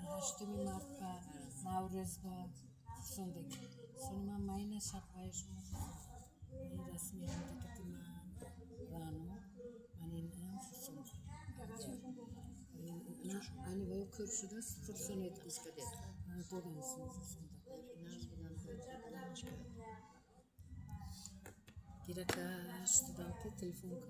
8 მარტმა ნავრეზ და სონდეგი სონმა მაინა შაფაეშ აი რასმი ამდაკი რანო მანინა სონდა ani voi kursu da sıfır son etkisi kadar. Doğru sonda. Giraka studente telefon ka.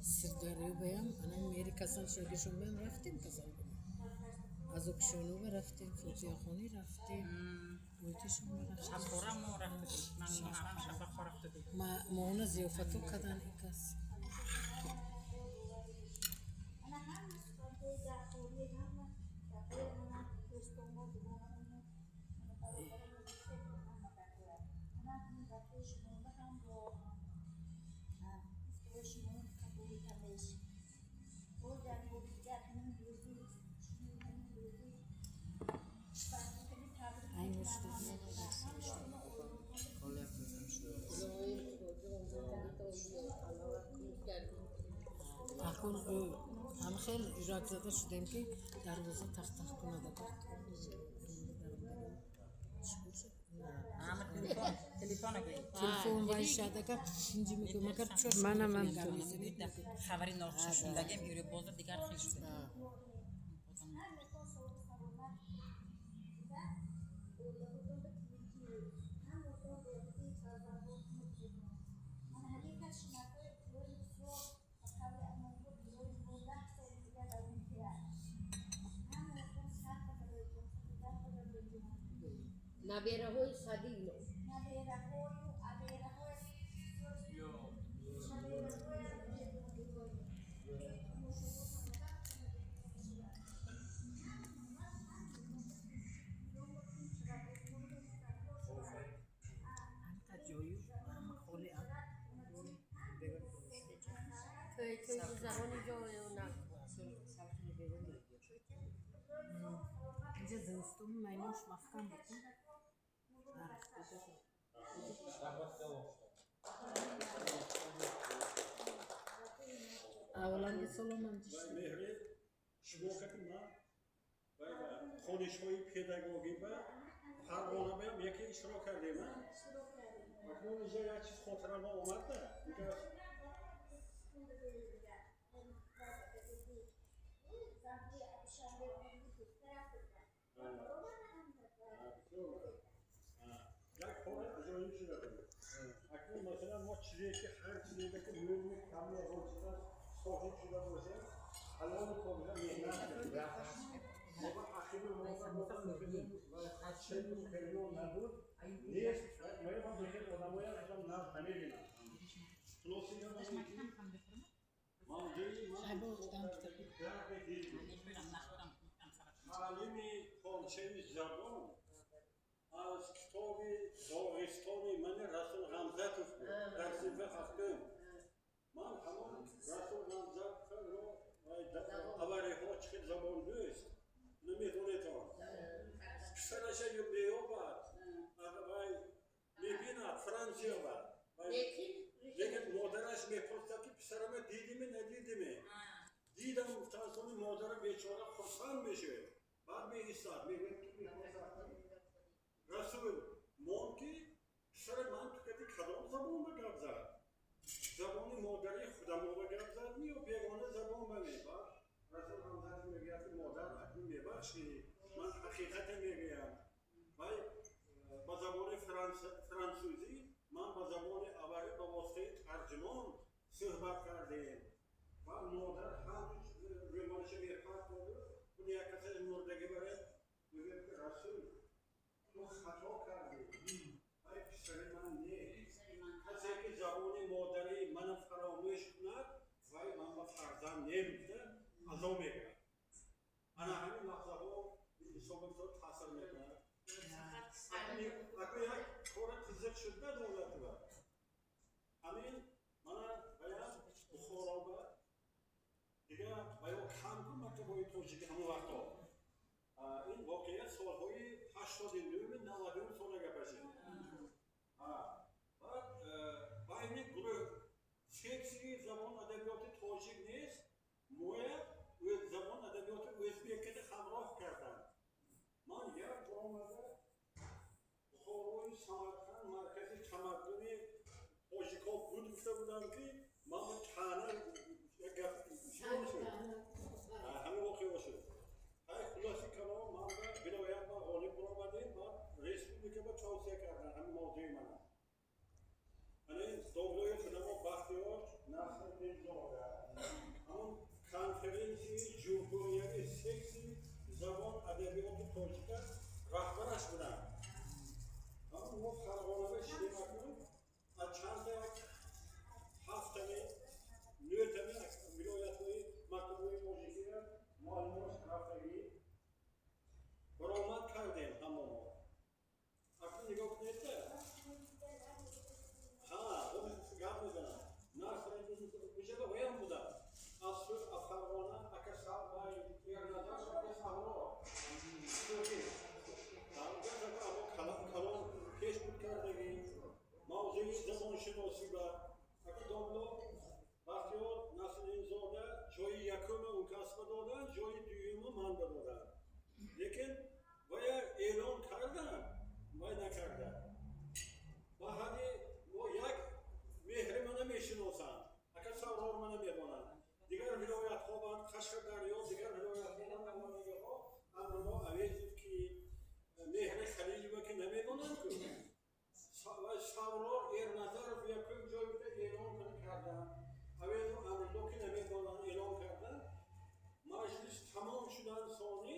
Sırdarıyor bayan. Anam Amerika'dan şöyle ben raftim kazandım. Azokşonova raftim, Fotiakhoni raftim. Multishon raftim. Shapora mo raftim. Man shapora raftim. Ma ona ziyafatu kadan ikas. Akun ham xel yurakzada shudem ki darvoza taxt kunada telefon vayshadaga inji magar chosh mana xabari noxshundagim yuri bozor digar xil shud Naberahoy sadino. Avlandi Solomon مهره شبکت ما خانش‌های پداگوژی با فرمانه بهم یکی اشتراک کردیم. اکنون اینجا یک چیز خاطر ما اومد نه. یک کار عجایب شده. اکنون مثلا ما چیزی که هر چیزی که می‌بینیم کاملا روشن صاحب شده باشه الان کاملا مهمان شده. ما آخری موقع می‌بینیم چه می‌کنیم نبود نیست. ما دیگه آدمایی هستن نه نمی‌بینن. خلاصیه ما معلمی پارچه زبان از کتاب داغستانی من رسول غمزه توش بود در صفحه هفتم من همان رسول غمزه رو اوره ها چه زبان دوست نمیدونه تا پسرش یه بیابد میبیند فرانسیا بد لیکن مادرش میپرسد که پسرم دیدیمه ندیدیمه دیدم تنسانی مادر بیچاره خرسند میشه بعد میایستد میگه رسول ممکن پسر من تو کتی کدام زبان به گپ زد زبان مادری خودم رو به گپ زد می و بیگانه زبان بمی بعد رسول همزد میگه که مادر اکنون میبخشی من حقیقت میگم با زبان فرانسوزی من با زبان اوری با واسطه ترجمان صحبت کردیم و مادر هم رومانش میخواد اون یک کسی مردگی برای میگه که رسول تو خطا کردی ای پسر من نیست کسی که زبان مادری من فراموش کند وای من با فرزند نمیده از او میگه انا همین لحظه ها حساب تو تاثیر میکنه اگر یک کار تزک شده دولت بود همین من باید بخورا بود دیگه باید کم کن مکتبای توجیه همون وقتا واقعیت سالهای 89 90 سال گپشه. بعد بین گروه سکسی زبان ادبیات تاجیک نیست، مویه و زبان ادبیات ازبک همراه کردن. من یک بار آمده بخارای سمرقند مرکز تمدن تاجیک‌ها بود گفته بودم که من به تنه یک گپ شد. همه واقعی شد. خلاصی کلام من به ولایت ما غالب برآمدیم و رسپوبلیکا با توصیه کردن همین موضوع من. یعنی دولای خدمات بختیار نصرالدین زاده همون کنفرانسی جمهوریت سکسی زبان ادبیات تاجیک رهبرش بودن. همون ما فرغانه شیعه مکنیم از چند تا هفتمی نوتمی ولایت های مکتوبای تاجیکی را معلومات رفتگی برآمد کردیم همه ما. اکنون نگاه کنید گپ میزنم نصرالدین میشه که ویم بودم از فرغانه اکر سال بای ایرنادر اکر سالها کلام پیش بود کردگی موضوعی زبان شناسی و اکر داملا بختیار نصرالدین زاده جای یکم اون کسب دادن جای دویم من دادن لیکن وی اعلان کردن وی نکردن و هدی ما یک مهر من نمیشناسند اگر سوار من نمیدانند دیگر ولایت ها بند قشقریا دیگر ولایت ها نمانیه ها اما اویزید که مهر خلیج با که نمیدانند که سوار ایرنظر و یکم جای بوده اعلان کردن اویز امرلو که نمیدانند اعلان کردن مجلس تمام شدن ثانی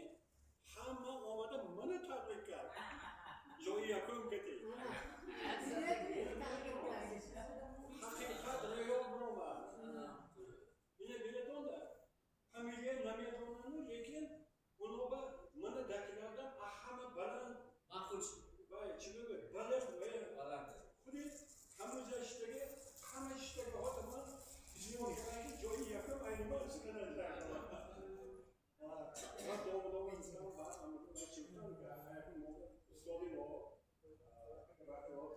همه آمده من تبریک کرد جای یکم کتی حقیقت ریال برآمد. اینه بیلتون ده همیشه نمیدونن لیکن اونا با من دکیلردم همه بلند مخصوص وای چی بگه بلند خودی همه جشتگی همه جشتگی ها من زیاد کنم جایی یکم اینما سکنن دارم من دوم اینستان بعد همون چی بودم که همین موقع استادی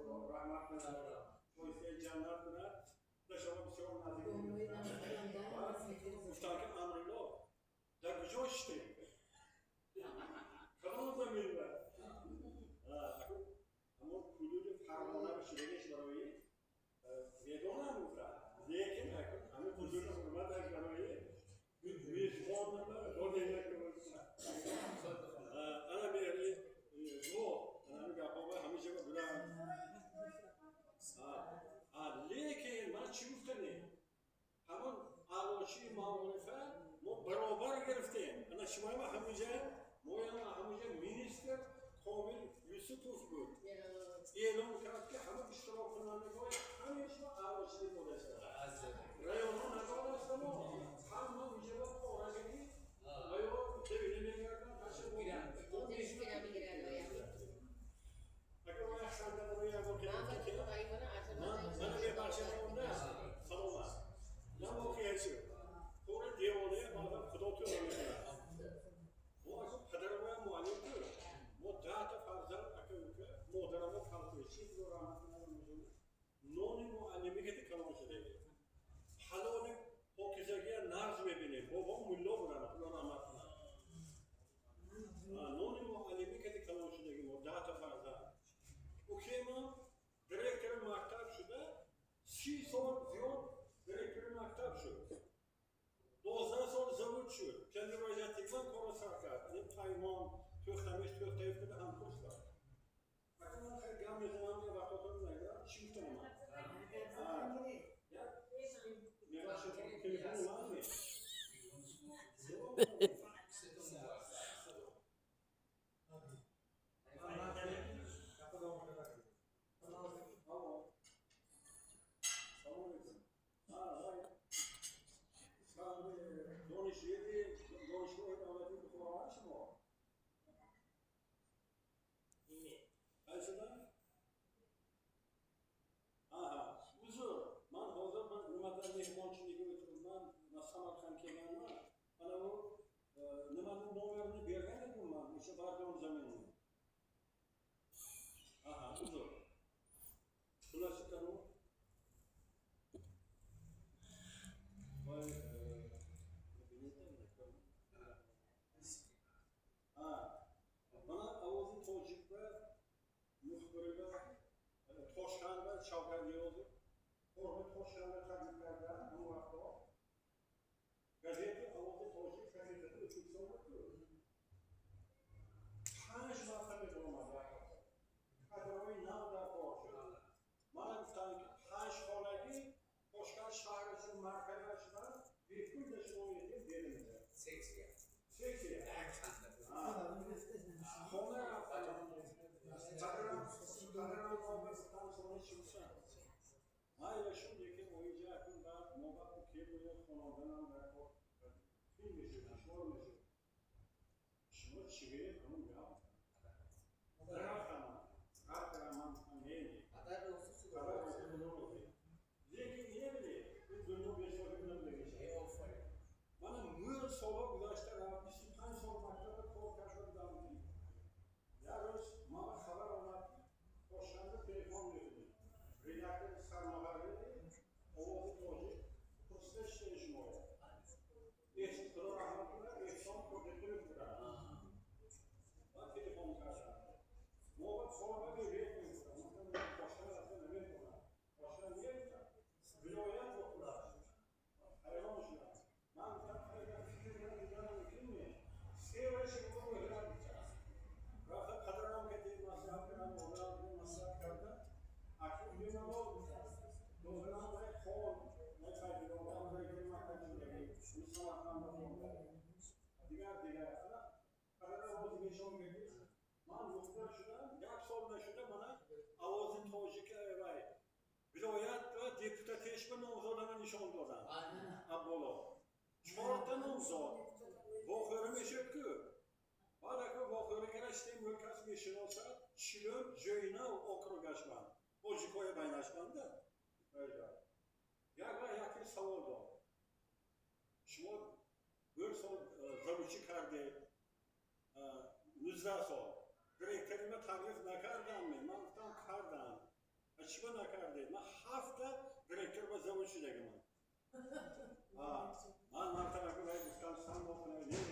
ما رحمت کنه توصیه جنت کنه دشوار بسیار نزدیک گفتن که امرالله در کجاشتی کدام زمین بود همون حدود فرغانه و شیرینش برای میدانم گفتن لیکن همین حدود حرمتش برای میزبان نبود دو دیگه که انا میری انا میگم همیشه بودم لیکن من چی گفتنی؟ همون علاشی معارفه ما برابر گرفتیم. انا شما همونجا مینیستر کامل یوسفوف بود. اعلام کرد که همه اشتراک کنندگان همه شما علاشی بوده شد. ریاضان ندارست ما همه اینجا با پارگی آیا دویده میگردن پشه بودن اگر ما یک سنده روی اگر من به بخشه مونده سلام است نه واقعی شد خور دیوانه بعدم خدا تو رو میکنه ما اگر پدر باید معلم بود ما 10 تا فرزند اگر مادرم رو کلکوشی رو رحمت کنم نون معلمی که کلام شده حلال پاکیزگی نرز ببینیم بابا ملا بودن خدا رحمت کنم نون معلمی که کلام شده ما 10 تا فرزند اوکی ما دیرکتر مکتب شده 30 سال زیاد دیرکتر مکتب شد 12 سال زبون شد چند روزه تکان کارو سر کرد این پیمان تو خمیش تو تایف که هم خوش کرد اگر من خیلی گم میزنم یه وقتا رو نگرم چی میتونم من میگه شد تلفن من نیست Shavkat Yozov Qo'rg'on Toshkentda taklif qilgan bu vaqtda gazeta Ovozi Tojik gazetasi O'zbekistonda 5 marta bo'lmadi. Qadroviy navda bor. Mana guftan 5 xonagi Toshkent shahrining markazida bepul dashmoyga berildi. Seksiya. Mayli shu lekin o'yinchi akun va mobabu kelmagan xonadon ham rekord. Kimmish, ishmormish. Shuni chigay ham gap. Rahman. Neydi? Lekin neydi? Bu dunyo beşoğluğundan da geçer. Bana mür soğuk ulaştı Rabbisi kan sormakta korkaklar damlıyor. Yarın bana haber anlattı. Koşanda telefon verdi. Redaktör sarmaları Ovozi Tojik 35 yaşım oldu. Eski kılı rahmetler, son kodekleri kurar. Ben telefon karşıladım. Moğol sonra bir vermiyor. Koşanda zaten evet ona. Koşanda niye yapacak? Vilayet okular. Hayvan şuna. Ben takdirde fikirden güzel mümkün mü? Sevreşi bunu öğreneceğiz. Rahat kadıram getirip masraf kıran, oğlan bir masraf kırdı. Akıl bir ne oldu? Doğrudan ve kol. Ne kaybı? Oradan da girmek kaçındaki. Müslümanlar da oldu. Diğer. Kadıram o dimeşon getirip. Man muhtar şuna, gap solda şuna bana Ovozi Tojik'a evay. Viloyat ve deputatleşme nomzodini nishon dodam. Abbolov. 4 ta nomzod. Vohiri meshku. Baraka vohiri karashdi mulkas meshin olsa, Chilon Joyna okrugashman. Tojikoya baynashmanda. Öyle. Yakın savol da. Shmo bir so'z zaruchi kardi. Nuzraso. Direktorima taklif nakardanmi? Men guftam kardam. Chima nakardi? Men 7 ta direktor va zavodchidagiman. Man martabaga guftam san bo'lgan.